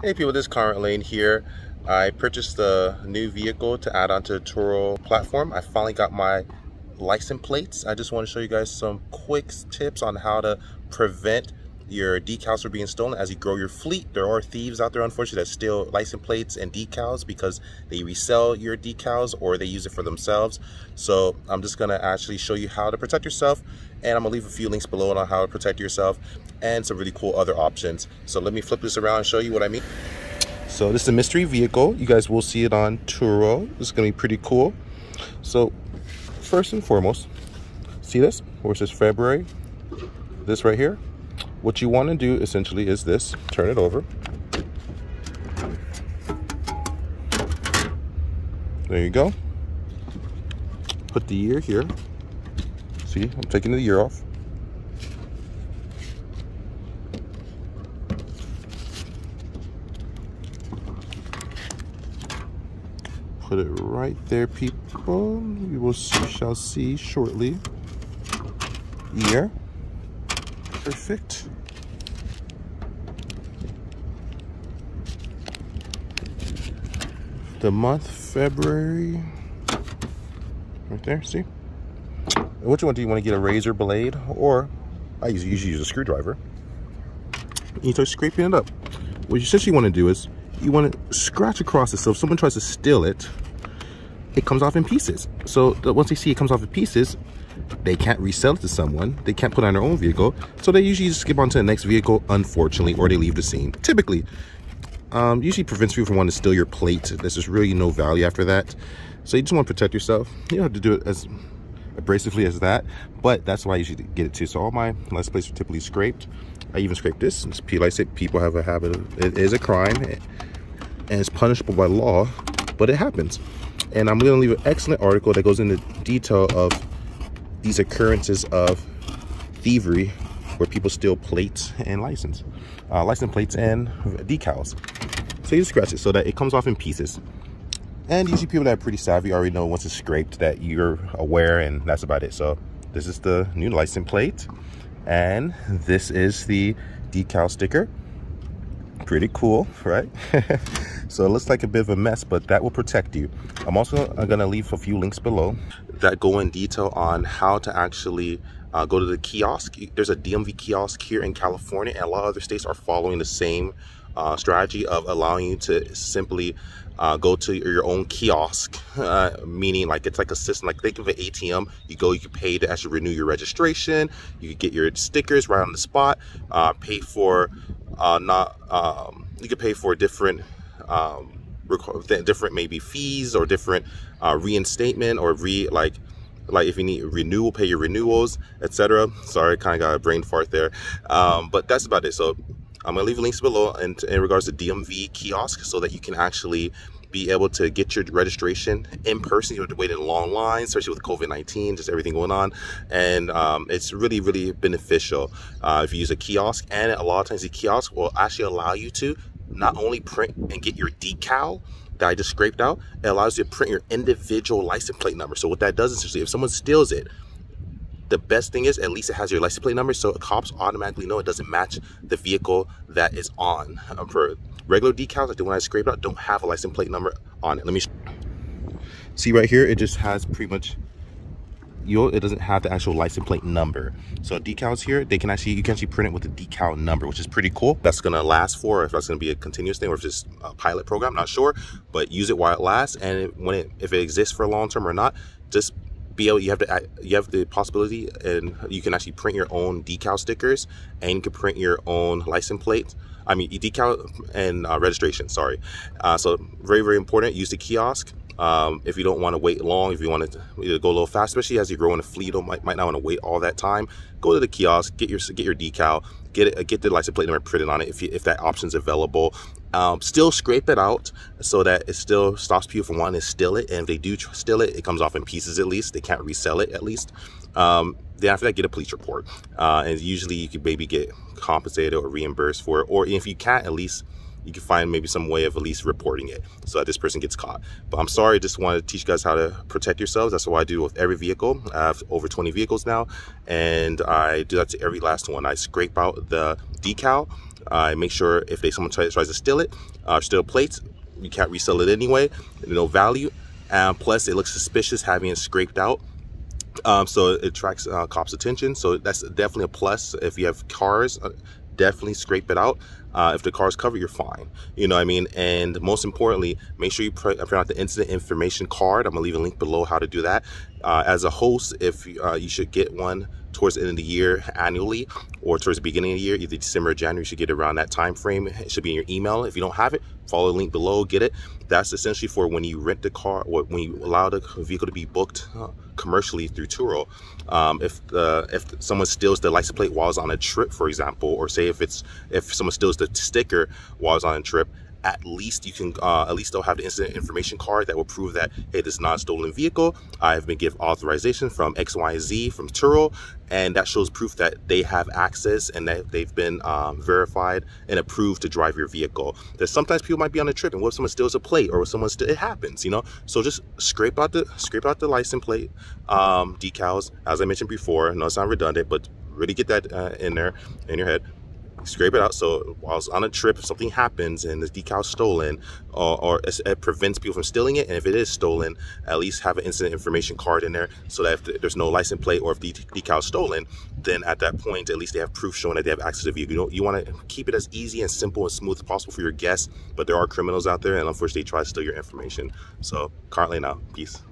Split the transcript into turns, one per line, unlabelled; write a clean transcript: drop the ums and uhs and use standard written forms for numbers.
Hey people, this is Conrad Layn here. I purchased a new vehicle to add onto the Turo platform. I finally got my license plates. I just want to show you guys some quick tips on how to prevent your decals from being stolen as you grow your fleet. There are thieves out there, unfortunately, that steal license plates and decals because they resell your decals or they use it for themselves. So I'm just gonna actually show you how to protect yourself, and I'm gonna leave a few links below on how to protect yourself and some really cool other options. So let me flip this around and show you what I mean. So this is a mystery vehicle. You guys will see it on Turo. This is gonna be pretty cool. So first and foremost, see this, where it says February, this right here. What you want to do essentially is this, turn it over. There you go. Put the year here. See, I'm taking the year off. Put it right there, people. We shall see shortly. Year. Perfect. The month, February. Right there, see? Which one do you want to get, a razor blade? Or, I usually use a screwdriver. You start scraping it up. What you essentially want to do is, you want to scratch across it, so if someone tries to steal it, it comes off in pieces. So once they see it comes off in pieces, they can't resell it to someone, they can't put it on their own vehicle, so they usually just skip on to the next vehicle, unfortunately, or they leave the scene. Typically, usually prevents people from wanting to steal your plate. There's just really no value after that. So you just want to protect yourself. You don't have to do it as abrasively as that, but that's why I usually get it too. So all my license plates are typically scraped. I even scrape this. It's like I said, people have a habit of, it is a crime, and it's punishable by law, but it happens. And I'm going to leave an excellent article that goes into detail of these occurrences of thievery where people steal plates and license plates and decals. So you just scratch it so that it comes off in pieces. And usually people that are pretty savvy already know once it's scraped that you're aware, and that's about it. So this is the new license plate, and this is the decal sticker. Pretty cool, right? So it looks like a bit of a mess, but that will protect you. I'm also gonna leave a few links below that go in detail on how to actually go to the kiosk. There's a DMV kiosk here in California, and a lot of other states are following the same strategy of allowing you to simply go to your own kiosk, meaning like it's like a system, like think of an ATM. You go, you can pay to actually renew your registration, you can get your stickers right on the spot, pay for you can pay for different different maybe fees or different reinstatement or like if you need renewal, pay your renewals, etc. Sorry, kind of got a brain fart there, but that's about it. So I'm gonna leave links below in regards to DMV kiosk so that you can actually be able to get your registration in person. You don't have to wait in a long line, especially with COVID-19, just everything going on. And it's really, really beneficial if you use a kiosk. And a lot of times the kiosk will actually allow you to not only print and get your decal that I just scraped out, it allows you to print your individual license plate number. So what that does is essentially, if someone steals it, the best thing is at least it has your license plate number, so cops automatically know it doesn't match the vehicle that is on. For regular decals, like the one I scraped out, don't have a license plate number on it. Let me see right here. It just has pretty much, it doesn't have the actual license plate number. So decals here, you can actually print it with the decal number, which is pretty cool. That's gonna last for, if that's gonna be a continuous thing or if it's just a pilot program, not sure, but use it while it lasts. And if it exists for long term or not, just be able, you have the possibility, and you can actually print your own decal stickers, and you can print your own license plates. I mean, decal and registration, sorry. So very, very important, use the kiosk. If you don't want to wait long, if you want to go a little fast, especially as you grow in a fleet, you might not want to wait all that time, go to the kiosk, get your decal, get the license plate number printed on it if that option is available. Still scrape it out so that it still stops people from wanting to steal it, and if they do steal it, it comes off in pieces at least. They can't resell it at least. Then after that, get a police report, and usually you could maybe get compensated or reimbursed for it, or if you can't, at least you can find maybe some way of at least reporting it so that this person gets caught. But I'm sorry, I just wanted to teach you guys how to protect yourselves. That's what I do with every vehicle. I have over 20 vehicles now, and I do that to every last one. I scrape out the decal, Make sure if someone tries to steal it, steal plates, you can't resell it anyway, no value. And plus, it looks suspicious having it scraped out. So it attracts cops' attention. So that's definitely a plus. If you have cars, definitely scrape it out. If the car's covered, you're fine. You know what I mean? And most importantly, make sure you print out the incident information card. I'm gonna leave a link below how to do that. As a host, if you should get one towards the end of the year annually, or towards the beginning of the year, either December or January. You should get it around that time frame. It should be in your email. If you don't have it, follow the link below, get it. That's essentially for when you rent the car, or when you allow the vehicle to be booked commercially through Turo. If someone steals the license plate while it's on a trip, for example, or say if someone steals the sticker while it's on a trip, at least you can at least they'll have the incident information card that will prove that, hey, this is not a stolen vehicle. I have been given authorization from X, Y, Z from Turo, and that shows proof that they have access and that they've been verified and approved to drive your vehicle. There's sometimes people might be on a trip, and what if someone steals a plate, or if someone it happens, you know. So just scrape out the license plate decals, as I mentioned before. No, it's not redundant, but really get that in there in your head. Scrape it out, so while it's on a trip, if something happens and the decal's stolen, or it prevents people from stealing it, and if it is stolen, at least have an incident information card in there, so that if there's no license plate or if the decal's stolen, then at that point, at least they have proof showing that they have access to the vehicle. You want to keep it as easy and simple and smooth as possible for your guests, but there are criminals out there, and unfortunately, they try to steal your information. So, Conrad, Layn out. Peace.